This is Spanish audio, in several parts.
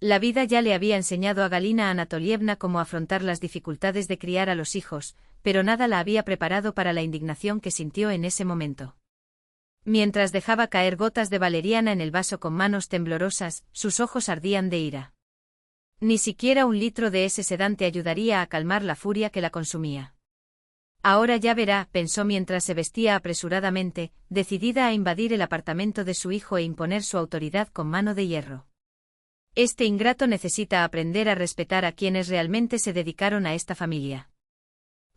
La vida ya le había enseñado a Galina Anatolievna cómo afrontar las dificultades de criar a los hijos, pero nada la había preparado para la indignación que sintió en ese momento. Mientras dejaba caer gotas de valeriana en el vaso con manos temblorosas, sus ojos ardían de ira. Ni siquiera 1 litro de ese sedante ayudaría a calmar la furia que la consumía. Ahora ya verá, pensó mientras se vestía apresuradamente, decidida a invadir el apartamento de su hijo e imponer su autoridad con mano de hierro. Este ingrato necesita aprender a respetar a quienes realmente se dedicaron a esta familia.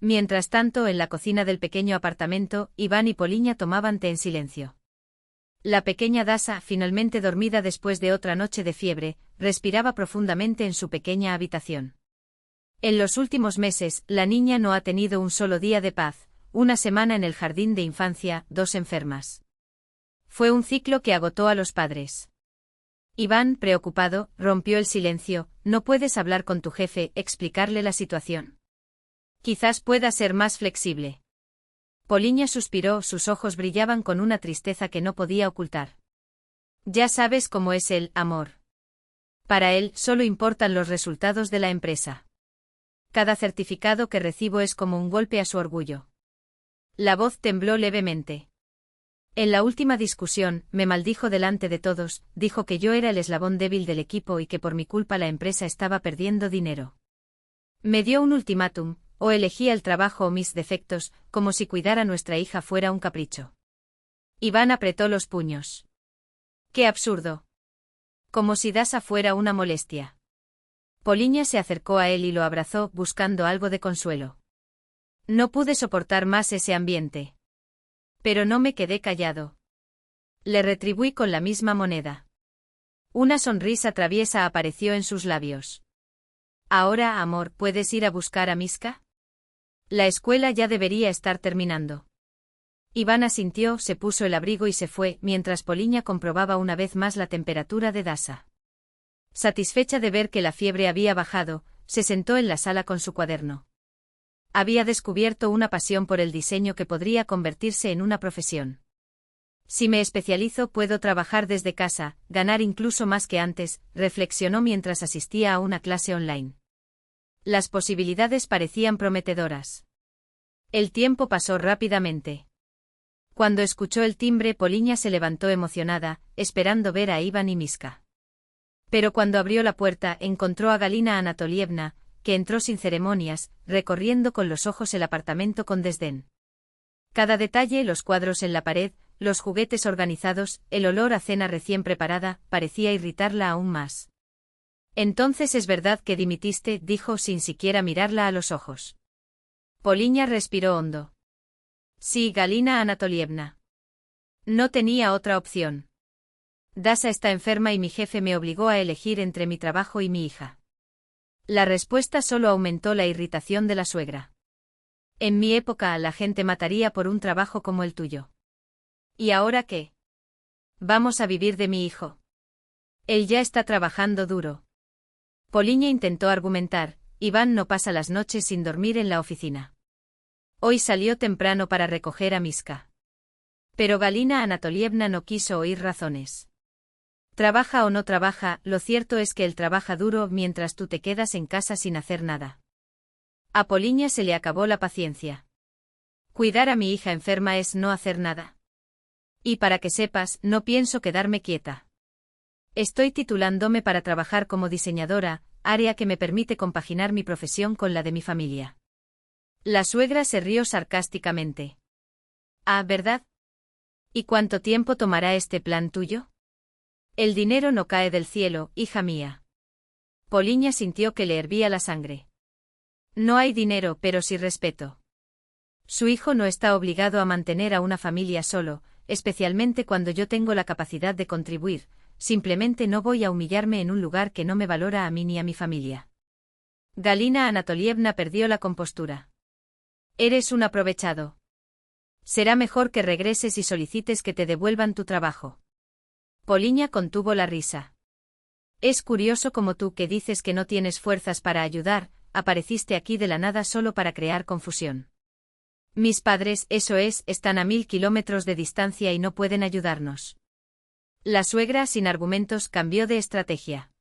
Mientras tanto, en la cocina del pequeño apartamento, Iván y Poliña tomaban té en silencio. La pequeña Dasa, finalmente dormida después de otra noche de fiebre, respiraba profundamente en su pequeña habitación. En los últimos meses, la niña no ha tenido un solo día de paz, 1 semana en el jardín de infancia, 2 enfermas. Fue un ciclo que agotó a los padres. Iván, preocupado, rompió el silencio. No puedes hablar con tu jefe, explicarle la situación. Quizás pueda ser más flexible. Poliña suspiró, sus ojos brillaban con una tristeza que no podía ocultar. Ya sabes cómo es él, amor. Para él, solo importan los resultados de la empresa. Cada certificado que recibo es como un golpe a su orgullo. La voz tembló levemente. En la última discusión, me maldijo delante de todos, dijo que yo era el eslabón débil del equipo y que por mi culpa la empresa estaba perdiendo dinero. Me dio un ultimátum, o elegía el trabajo o mis defectos, como si cuidar a nuestra hija fuera un capricho. Iván apretó los puños. ¡Qué absurdo! Como si Dasa fuera una molestia. Poliña se acercó a él y lo abrazó, buscando algo de consuelo. No pude soportar más ese ambiente. Pero no me quedé callado. Le retribuí con la misma moneda. Una sonrisa traviesa apareció en sus labios. Ahora, amor, ¿puedes ir a buscar a Miska? La escuela ya debería estar terminando. Iván asintió, se puso el abrigo y se fue, mientras Poliña comprobaba una vez más la temperatura de Dasa. Satisfecha de ver que la fiebre había bajado, se sentó en la sala con su cuaderno. Había descubierto una pasión por el diseño que podría convertirse en una profesión. Si me especializo puedo trabajar desde casa, ganar incluso más que antes, reflexionó mientras asistía a una clase online. Las posibilidades parecían prometedoras. El tiempo pasó rápidamente. Cuando escuchó el timbre, Poliña se levantó emocionada, esperando ver a Iván y Miska. Pero cuando abrió la puerta, encontró a Galina Anatolievna, que entró sin ceremonias, recorriendo con los ojos el apartamento con desdén. Cada detalle, los cuadros en la pared, los juguetes organizados, el olor a cena recién preparada, parecía irritarla aún más. Entonces es verdad que dimitiste, dijo sin siquiera mirarla a los ojos. Poliña respiró hondo. Sí, Galina Anatolievna. No tenía otra opción. Dasa está enferma y mi jefe me obligó a elegir entre mi trabajo y mi hija. La respuesta solo aumentó la irritación de la suegra. En mi época la gente mataría por un trabajo como el tuyo. ¿Y ahora qué? Vamos a vivir de mi hijo. Él ya está trabajando duro. Poliña intentó argumentar, Iván no pasa las noches sin dormir en la oficina. Hoy salió temprano para recoger a Miska. Pero Galina Anatolievna no quiso oír razones. Trabaja o no trabaja, lo cierto es que él trabaja duro mientras tú te quedas en casa sin hacer nada. A Poliña se le acabó la paciencia. Cuidar a mi hija enferma es no hacer nada. Y para que sepas, no pienso quedarme quieta. Estoy titulándome para trabajar como diseñadora, área que me permite compaginar mi profesión con la de mi familia. La suegra se rió sarcásticamente. Ah, ¿verdad? ¿Y cuánto tiempo tomará este plan tuyo? El dinero no cae del cielo, hija mía. Poliña sintió que le hervía la sangre. No hay dinero, pero sí respeto. Su hijo no está obligado a mantener a una familia solo, especialmente cuando yo tengo la capacidad de contribuir, simplemente no voy a humillarme en un lugar que no me valora a mí ni a mi familia. Galina Anatolievna perdió la compostura. Eres un aprovechado. Será mejor que regreses y solicites que te devuelvan tu trabajo. Poliña contuvo la risa. Es curioso como tú, que dices que no tienes fuerzas para ayudar, apareciste aquí de la nada solo para crear confusión. Mis padres, eso es, están a 1000 kilómetros de distancia y no pueden ayudarnos. La suegra, sin argumentos, cambió de estrategia.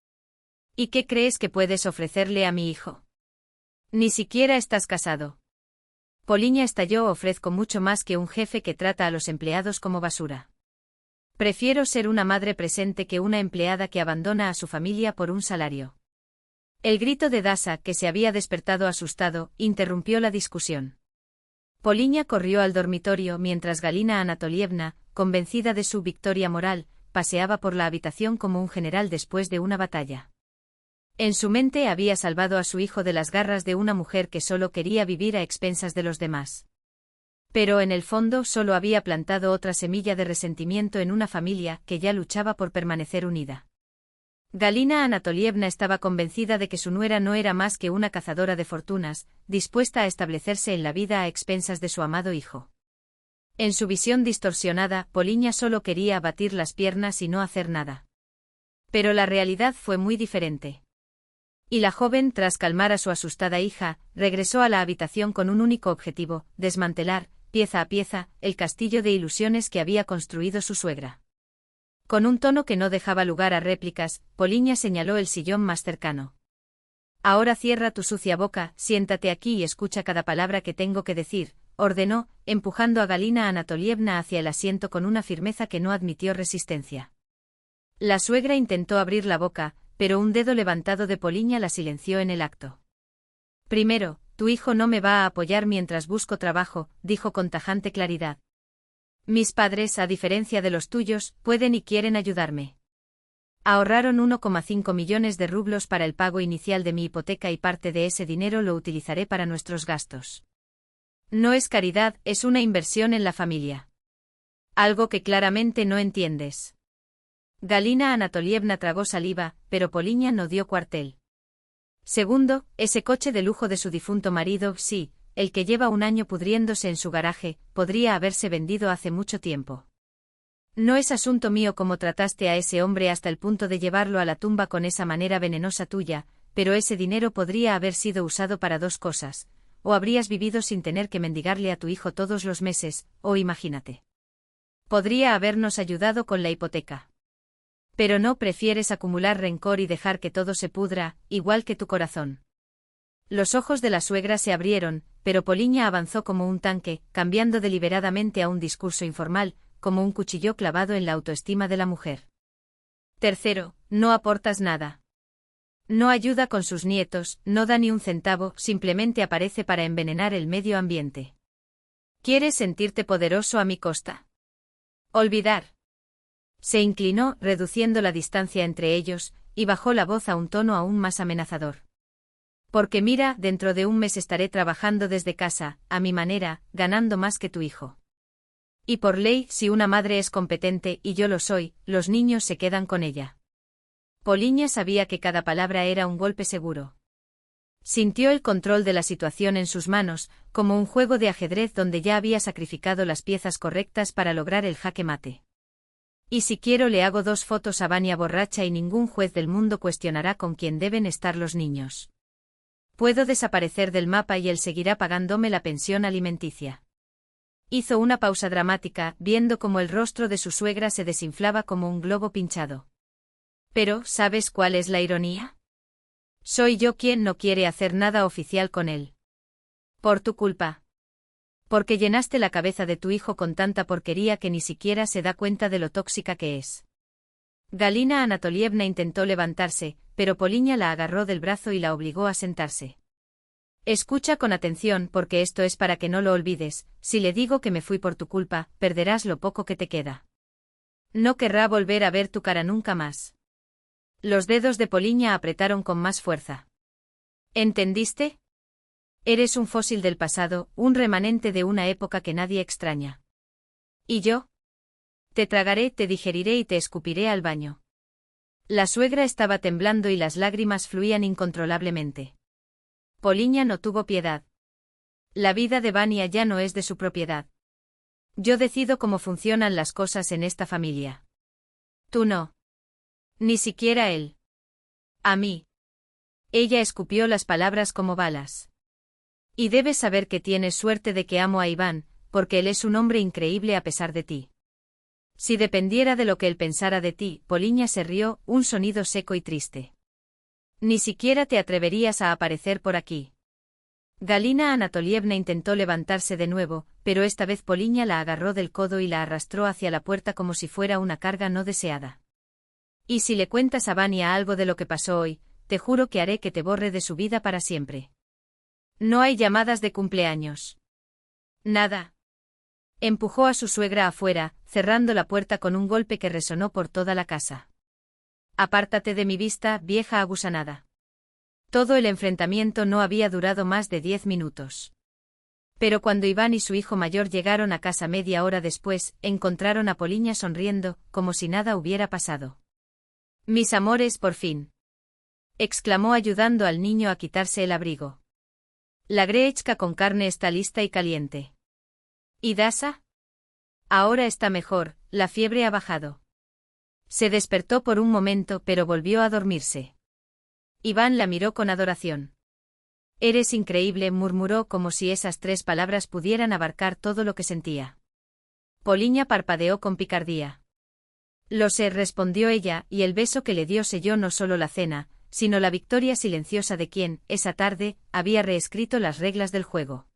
¿Y qué crees que puedes ofrecerle a mi hijo? Ni siquiera estás casado. Poliña estalló. Ofrezco mucho más que un jefe que trata a los empleados como basura. Prefiero ser una madre presente que una empleada que abandona a su familia por un salario. El grito de Dasa, que se había despertado asustado, interrumpió la discusión. Poliña corrió al dormitorio mientras Galina Anatolievna, convencida de su victoria moral, paseaba por la habitación como un general después de una batalla. En su mente había salvado a su hijo de las garras de una mujer que solo quería vivir a expensas de los demás. Pero en el fondo solo había plantado otra semilla de resentimiento en una familia que ya luchaba por permanecer unida. Galina Anatolievna estaba convencida de que su nuera no era más que una cazadora de fortunas, dispuesta a establecerse en la vida a expensas de su amado hijo. En su visión distorsionada, Poliña solo quería abatir las piernas y no hacer nada. Pero la realidad fue muy diferente. Y la joven, tras calmar a su asustada hija, regresó a la habitación con un único objetivo: desmantelar, pieza a pieza, el castillo de ilusiones que había construido su suegra. Con un tono que no dejaba lugar a réplicas, Poliña señaló el sillón más cercano. Ahora cierra tu sucia boca, siéntate aquí y escucha cada palabra que tengo que decir, ordenó, empujando a Galina Anatolievna hacia el asiento con una firmeza que no admitió resistencia. La suegra intentó abrir la boca, pero un dedo levantado de Poliña la silenció en el acto. Primero, tu hijo no me va a apoyar mientras busco trabajo, dijo con tajante claridad. Mis padres, a diferencia de los tuyos, pueden y quieren ayudarme. Ahorraron 1,5 millones de rublos para el pago inicial de mi hipoteca y parte de ese dinero lo utilizaré para nuestros gastos. No es caridad, es una inversión en la familia. Algo que claramente no entiendes. Galina Anatolievna tragó saliva, pero Poliña no dio cuartel. Segundo, ese coche de lujo de su difunto marido, sí, el que lleva un año pudriéndose en su garaje, podría haberse vendido hace mucho tiempo. No es asunto mío cómo trataste a ese hombre hasta el punto de llevarlo a la tumba con esa manera venenosa tuya, pero ese dinero podría haber sido usado para dos cosas: o habrías vivido sin tener que mendigarle a tu hijo todos los meses, o imagínate. Podría habernos ayudado con la hipoteca. Pero no, prefieres acumular rencor y dejar que todo se pudra, igual que tu corazón. Los ojos de la suegra se abrieron, pero Poliña avanzó como un tanque, cambiando deliberadamente a un discurso informal, como un cuchillo clavado en la autoestima de la mujer. Tercero, no aportas nada. No ayuda con sus nietos, no da ni un centavo, simplemente aparece para envenenar el medio ambiente. ¿Quieres sentirte poderoso a mi costa? Olvidar. Se inclinó, reduciendo la distancia entre ellos, y bajó la voz a un tono aún más amenazador. Porque mira, dentro de un mes estaré trabajando desde casa, a mi manera, ganando más que tu hijo. Y por ley, si una madre es competente, y yo lo soy, los niños se quedan con ella. Poliña sabía que cada palabra era un golpe seguro. Sintió el control de la situación en sus manos, como un juego de ajedrez donde ya había sacrificado las piezas correctas para lograr el jaque mate. Y si quiero le hago 2 fotos a Vania borracha y ningún juez del mundo cuestionará con quién deben estar los niños. Puedo desaparecer del mapa y él seguirá pagándome la pensión alimenticia. Hizo una pausa dramática, viendo cómo el rostro de su suegra se desinflaba como un globo pinchado. Pero, ¿sabes cuál es la ironía? Soy yo quien no quiere hacer nada oficial con él. Por tu culpa. Porque llenaste la cabeza de tu hijo con tanta porquería que ni siquiera se da cuenta de lo tóxica que es. Galina Anatolievna intentó levantarse, pero Poliña la agarró del brazo y la obligó a sentarse. Escucha con atención porque esto es para que no lo olvides, si le digo que me fui por tu culpa, perderás lo poco que te queda. No querrá volver a ver tu cara nunca más. Los dedos de Poliña apretaron con más fuerza. ¿Entendiste? Eres un fósil del pasado, un remanente de una época que nadie extraña. ¿Y yo? Te tragaré, te digeriré y te escupiré al baño. La suegra estaba temblando y las lágrimas fluían incontrolablemente. Poliña no tuvo piedad. La vida de Vania ya no es de su propiedad. Yo decido cómo funcionan las cosas en esta familia. Tú no. Ni siquiera él. A mí. Ella escupió las palabras como balas. Y debes saber que tienes suerte de que amo a Iván, porque él es un hombre increíble a pesar de ti. Si dependiera de lo que él pensara de ti, Poliña se rió, un sonido seco y triste. Ni siquiera te atreverías a aparecer por aquí. Galina Anatolievna intentó levantarse de nuevo, pero esta vez Poliña la agarró del codo y la arrastró hacia la puerta como si fuera una carga no deseada. Y si le cuentas a Vania algo de lo que pasó hoy, te juro que haré que te borre de su vida para siempre. No hay llamadas de cumpleaños. Nada. Empujó a su suegra afuera, cerrando la puerta con un golpe que resonó por toda la casa. Apártate de mi vista, vieja agusanada. Todo el enfrentamiento no había durado más de 10 minutos. Pero cuando Iván y su hijo mayor llegaron a casa media hora después, encontraron a Poliña sonriendo, como si nada hubiera pasado. «Mis amores, por fin», exclamó ayudando al niño a quitarse el abrigo. «La grechka con carne está lista y caliente». «¿Y Dasa?» «Ahora está mejor, la fiebre ha bajado». Se despertó por un momento pero volvió a dormirse. Iván la miró con adoración. «Eres increíble», murmuró como si esas 3 palabras pudieran abarcar todo lo que sentía. Poliña parpadeó con picardía. «Lo sé», respondió ella, y el beso que le dio selló no solo la cena, sino la victoria silenciosa de quien, esa tarde, había reescrito las reglas del juego.